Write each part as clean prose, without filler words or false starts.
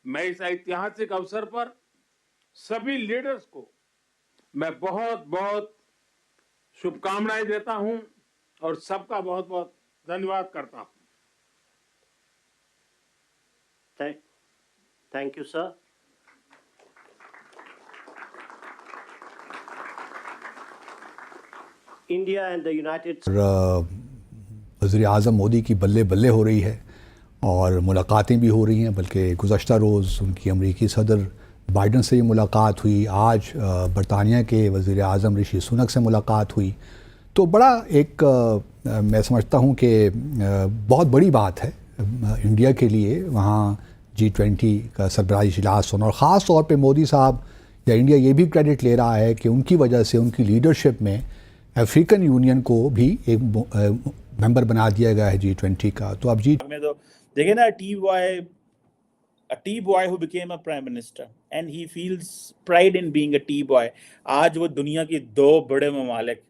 मैं इस ऐतिहासिक अवसर पर सभी लीडर्स को मैं बहुत बहुत शुभकामनाएं देता हूं और सबका बहुत बहुत धन्यवाद करता हूं। Thank you, sir. India and the United States. वज़ीर-ए-आज़म मोदी की बल्ले बल्ले हो रही है और मुलाकातें भी हो रही हैं, बल्कि गुज़श्ता रोज़ उनकी अमरीकी सदर बाइडन से ये मुलाकात हुई, आज बरतानिया के वज़ीर-ए-आज़म ऋषि सुनक से मुलाकात हुई। तो बड़ा एक मैं समझता हूँ कि बहुत बड़ी बात है इंडिया के लिए वहाँ G20 का सरबराही इजलास होना, और ख़ास तौर पे मोदी साहब या इंडिया ये भी क्रेडिट ले रहा है कि उनकी वजह से उनकी लीडरशिप में अफ्रीकन यूनियन को भी एक मेंबर बना दिया गया है G20 का। तो अब में तो देखिए ना, a tea boy who became a prime minister and he feels pride in being a tea boy. आज वो दुनिया की दो बड़े ममालिक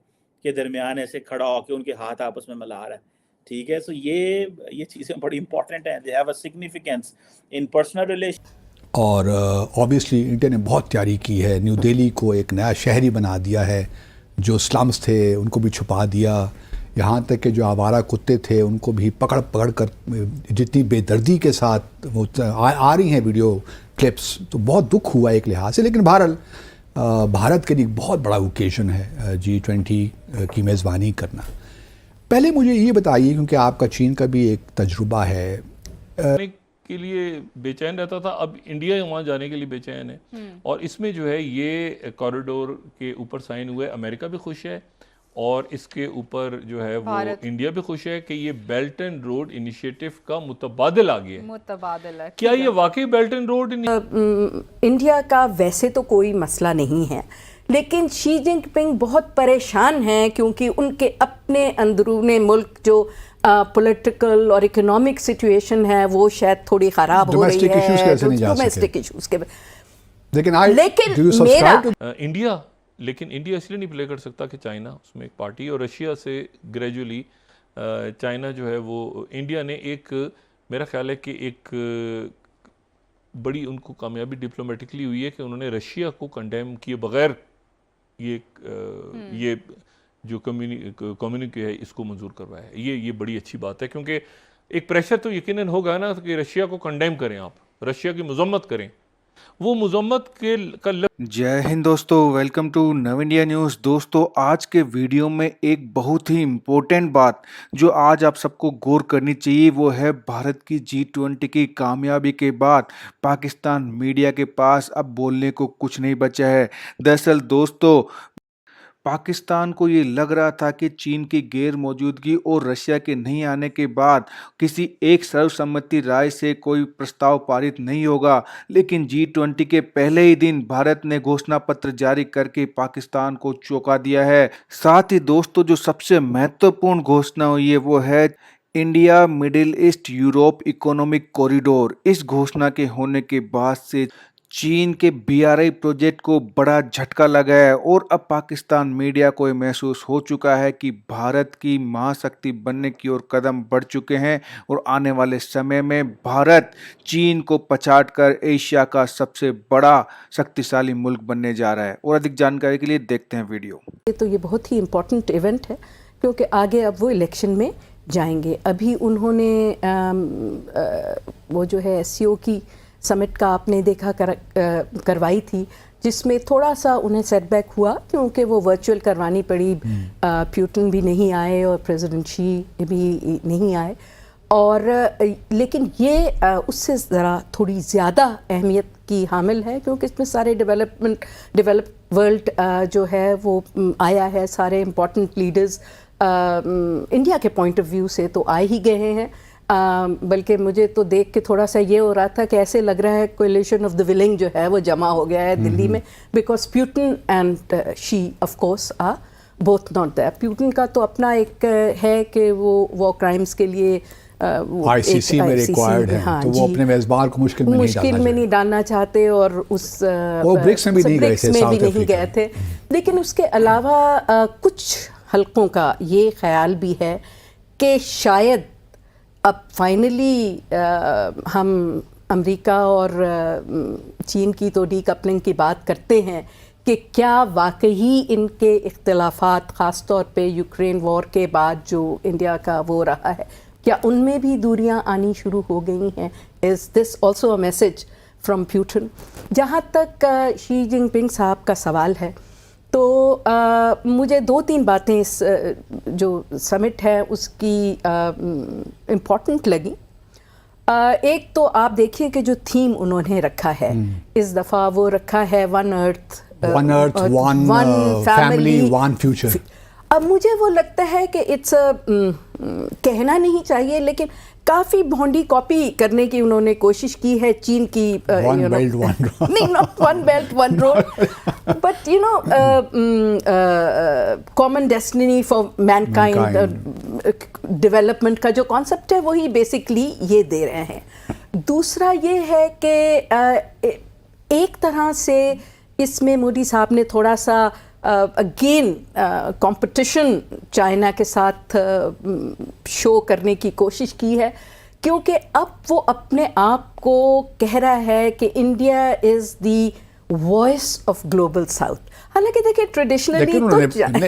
के दरमियान ऐसे खड़ा होकर उनके हाथ आपस में मिला रहा है, ठीक है। सो ये चीज़ें बड़ी इंपॉर्टेंट हैं, they have a significance in personal relation. और ऑब्वियसली इंडिया ने बहुत तैयारी की है, न्यू दिल्ली को एक नया शहरी बना दिया है, जो स्लम्स थे उनको भी छुपा दिया, यहाँ तक कि जो आवारा कुत्ते थे उनको भी पकड़ पकड़ कर जितनी बेदर्दी के साथ वो आ रही हैं वीडियो क्लिप्स, तो बहुत दुख हुआ एक लिहाज से। लेकिन बहरहाल भारत के लिए बहुत बड़ा ओकेजन है G20 की मेज़बानी करना। पहले मुझे ये बताइए, क्योंकि आपका चीन का भी एक तजुर्बा है, के लिए बेचैन रहता था, अब इंडिया वहाँ जाने के लिए बेचैन है। और इसमें जो है ये कॉरिडोर के ऊपर साइन हुए, अमेरिका भी खुश है और इसके ऊपर जो है वो इंडिया भी खुश है कि ये बेल्ट एंड रोड इनिशिएटिव का मुतबादिल आ गया है। मुतबादिल है। क्या ये वाकई बेल्ट एंड रोड इंडिया का वैसे तो कोई मसला नहीं है, लेकिन शी जिनपिंग बहुत परेशान हैं क्योंकि उनके अपने अंदरूने मुल्क जो पॉलिटिकल और इकोनॉमिक सिचुएशन है वो शायद थोड़ी ख़राब हो रही है, डोमेस्टिक इश्यूज के। लेकिन मेरा इंडिया, लेकिन इंडिया इसलिए नहीं प्ले कर सकता कि चाइना उसमें एक पार्टी, और रशिया से ग्रेजुअली चाइना जो है वो, इंडिया ने एक, मेरा ख्याल है कि एक बड़ी उनको कामयाबी डिप्लोमेटिकली हुई है कि उन्होंने रशिया को कंडेम किए बगैर ये जो कम्युनिके है इसको मंजूर करवाया है। ये बड़ी अच्छी बात है, क्योंकि एक प्रेशर तो यकीनन होगा ना कि रशिया को कंडेम करें, आप रशिया की मजम्मत करें, वो मजम्मत के जय हिंद दोस्तों, वेलकम टू नव इंडिया न्यूज़। दोस्तों आज के वीडियो में एक बहुत ही इम्पोर्टेंट बात जो आज आप सबको गौर करनी चाहिए वो है भारत की G20 की कामयाबी के बाद पाकिस्तान मीडिया के पास अब बोलने को कुछ नहीं बचा है। दरअसल दोस्तों पाकिस्तान को ये लग रहा था कि चीन की गैर मौजूदगी और रशिया के नहीं आने के बाद किसी एक सर्वसम्मति राय से कोई प्रस्ताव पारित नहीं होगा, लेकिन G20 के पहले ही दिन भारत ने घोषणा पत्र जारी करके पाकिस्तान को चौंका दिया है। साथ ही दोस्तों जो सबसे महत्वपूर्ण घोषणा हुई है वो है India middle east Europe economic corridor. इस घोषणा के होने के बाद से चीन के BRI प्रोजेक्ट को बड़ा झटका लगा है और अब पाकिस्तान मीडिया को महसूस हो चुका है कि भारत की महाशक्ति बनने की ओर कदम बढ़ चुके हैं और आने वाले समय में भारत चीन को पछाड़कर एशिया का सबसे बड़ा शक्तिशाली मुल्क बनने जा रहा है। और अधिक जानकारी के लिए देखते हैं वीडियो। तो ये बहुत ही इम्पोर्टेंट इवेंट है क्योंकि आगे अब वो इलेक्शन में जाएंगे। अभी उन्होंने वो जो है SCO की समिट का आपने देखा करवाई थी, जिसमें थोड़ा सा उन्हें सेटबैक हुआ क्योंकि वो वर्चुअल करवानी पड़ी। प्यूटिन भी नहीं आए और प्रेसिडेंट शी भी नहीं आए, और लेकिन ये उससे ज़रा थोड़ी ज़्यादा अहमियत की हामिल है क्योंकि इसमें सारे डेवलप वर्ल्ड जो है वो आया है, सारे इम्पोर्टेंट लीडर्स इंडिया के पॉइंट ऑफ व्यू से तो आ ही गए हैं। बल्कि मुझे तो देख के थोड़ा सा ये हो रहा था कि ऐसे लग रहा है कोलिशन ऑफ द विलिंग जो है वो जमा हो गया है दिल्ली में, because Putin and Xi of course are both not there. Putin का तो अपना एक है कि वो वॉर क्राइम्स के लिए ICC में रिक्वायर्ड है, हाँ, तो वो अपने मेज़बान को मुश्किल में नहीं डालना चाहते और उस वो ब्रिक्स में भी नहीं गए थे। लेकिन उसके अलावा कुछ हलकों का ये ख्याल भी है कि शायद अब फाइनली हम امریکہ اور چین کی تو ڈی کپلنگ کی بات کرتے ہیں کہ کیا واقعی ان کے اختلافات خاص طور پہ یوکرین وار کے بعد جو انڈیا کا وہ رہا ہے کیا ان میں بھی دوریاں آنی شروع ہو گئی ہیں؟ Is this also a message from Putin? جہاں تک شی جن پنگ صاحب کا سوال ہے تو مجھے 2-3 باتیں اس جو سمٹ ہے اس کی امپورٹنٹ لگی. ایک تو آپ دیکھیے کہ جو تھیم انہوں نے رکھا ہے اس دفعہ وہ رکھا ہے ون ارتھ ون فیملی ون فیوچر. اب مجھے وہ لگتا ہے کہ اٹس کہنا نہیں چاہیے لیکن کافی بھونڈی کاپی کرنے کی انہوں نے کوشش کی ہے چین کی نہیں not one belt one road but you know common destiny for mankind development کا جو کانسیپٹ ہے وہی بیسکلی یہ دے رہے ہیں. دوسرا یہ ہے کہ ایک طرح سے اس میں مودی صاحب نے تھوڑا سا اگین کمپٹیشن چائنا کے ساتھ شو کرنے کی کوشش کی ہے کیونکہ اب وہ اپنے آپ کو کہہ رہا ہے کہ India is the voice of global south. حالانکہ دیکھیں ٹریڈیشنلی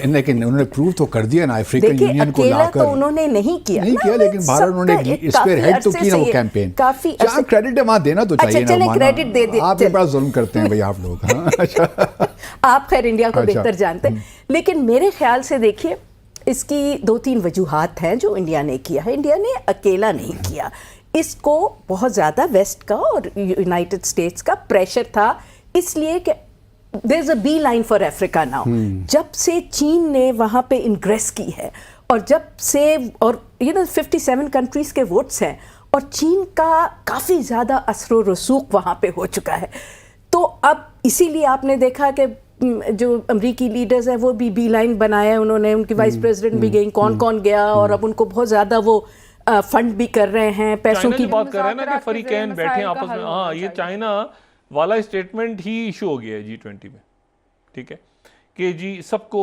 لیکن انہوں نے پروو تو کر دیا نا افریقن یونین کو لا کر. تو انہوں نے نہیں کیا لیکن باہر انہوں نے اسپیئر ہیڈ تو کی نا وہ کیمپین. کافی جہاں کریڈٹ وہاں دینا تو چاہیے نا. چلیں کریڈٹ دے دیں. آپ بھی بڑا ظلم کرتے ہیں بھائی آپ لوگ. آپ خیر انڈیا کو بہتر جانتے ہیں لیکن میرے خیال سے دیکھیے اس کی 2-3 وجوہات ہیں جو انڈیا نے کیا ہے. انڈیا نے اکیلا نہیں کیا, اس کو بہت زیادہ ویسٹ کا اور یونائٹڈ اسٹیٹس کا پریشر تھا اس لیے کہ there is a bee line for Africa now. جب سے چین نے وہاں پہ انگریس کی ہے اور جب سے اور 57 کنٹریز کے ووٹس ہیں اور چین کا کافی زیادہ اثر و رسوخ وہاں پہ ہو چکا ہے تو اب اسی لیے آپ نے دیکھا کہ جو امریکی لیڈرز ہیں وہ بھی بی لائن بنایا انہوں نے, ان کی وائس پریزیڈنٹ بھی گئیں, کون گیا اور اب ان کو بہت زیادہ وہ فنڈ بھی کر رہے ہیں پیسوں کی بات کر رہے ہیں نا کہ فریقین بیٹھے آپس میں. ہاں یہ چائنا والا اسٹیٹمنٹ ہی ایشو ہو گیا ہے G20 میں, ٹھیک ہے کہ جی سب کو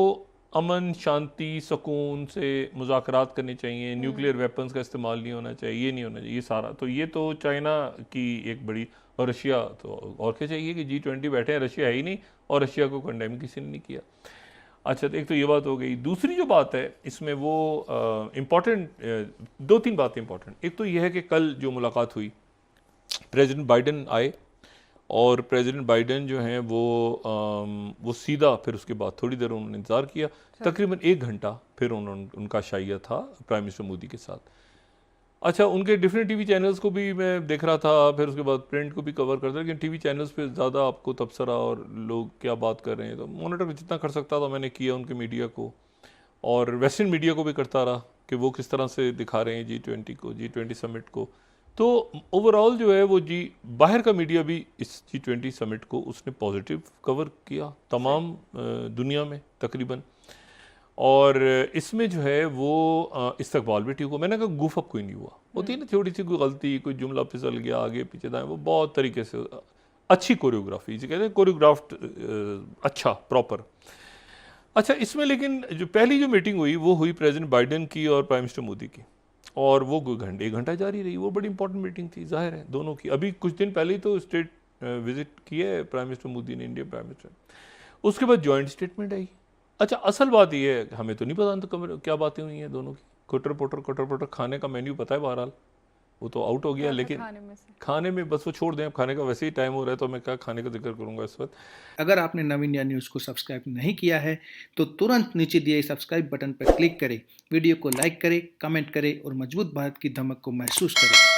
امن شانتی سکون سے مذاکرات کرنے چاہیے, نیوکلیئر ویپنز کا استعمال نہیں ہونا چاہیے, یہ نہیں ہونا چاہیے, یہ سارا تو یہ تو چائنا کی ایک بڑی. اور رشیا تو اور کیا چاہیے کہ G20 بیٹھے ہیں, رشیا ہے ہی نہیں اور رشیا کو کنڈیم کسی نے نہیں کیا. اچھا ایک تو یہ بات ہو گئی. دوسری جو بات ہے اس میں وہ امپورٹنٹ 2-3 باتیں امپورٹنٹ. ایک تو یہ ہے کہ کل جو ملاقات ہوئی پریزیڈنٹ بائیڈن آئے اور پریزیڈنٹ بائیڈن جو ہیں وہ سیدھا پھر اس کے بعد تھوڑی دیر انہوں نے انتظار کیا, تقریباً 1 گھنٹہ پھر ان کا شائعہ تھا پرائم منسٹر مودی کے ساتھ. اچھا ان کے ڈفرینٹ ٹی وی چینلز کو بھی میں دیکھ رہا تھا, پھر اس کے بعد پرنٹ کو بھی کور کرتا, لیکن ٹی وی چینلز پہ زیادہ آپ کو تبصرہ اور لوگ کیا بات کر رہے ہیں تو مانیٹر جتنا کر سکتا تھا میں نے کیا ان کے میڈیا کو, اور ویسٹرن میڈیا کو بھی کرتا رہا کہ وہ کس طرح سے دکھا رہے ہیں G20 کو, G20 سمٹ کو. تو اوور آل جو ہے وہ باہر کا میڈیا بھی اس G20 سمٹ کو اس نے پازیٹیو کور کیا تمام دنیا میں تقریباً, اور اس میں جو ہے وہ استقبال بھی ٹھیک ہوا. میں نے کہا گوف اپ کوئی نہیں ہوا, ہوتی ہے نا تھوڑی سی کوئی غلطی, کوئی جملہ پھسل گیا آگے پیچھے دائیں, وہ بہت طریقے سے اچھی کوریوگرافی جسے کہتے ہیں کوریوگرافٹ اچھا پراپر. اچھا اس میں لیکن جو پہلی جو میٹنگ ہوئی وہ ہوئی پریزیڈنٹ بائیڈن کی اور پرائم منسٹر مودی کی, اور وہ 1 گھنٹہ جاری رہی. وہ بڑی امپورٹنٹ میٹنگ تھی ظاہر ہے دونوں کی. ابھی کچھ دن پہلے ہی تو اسٹیٹ وزٹ کیا ہے پرائم منسٹر مودی نے, انڈین پرائم منسٹر. اس کے بعد جوائنٹ اسٹیٹمنٹ آئی. اچھا اصل بات یہ ہے ہمیں تو نہیں پتا کیا باتیں ہوئی ہیں دونوں کی. کٹر پٹر کھانے کا مینیو پتہ ہے بہرحال وہ تو آؤٹ ہو گیا, لیکن کھانے میں بس وہ چھوڑ دیں, اب کھانے کا ویسے ہی ٹائم ہو رہا ہے تو میں کیا کھانے کا ذکر کروں گا اس وقت. اگر آپ نے نو انڈیا نیوز کو سبسکرائب نہیں کیا ہے تو ترنت نیچے دیے سبسکرائب بٹن پر کلک کریں, ویڈیو کو لائک کریں, کمنٹ کریں اور مضبوط بھارت کی دھمک کو محسوس کریں.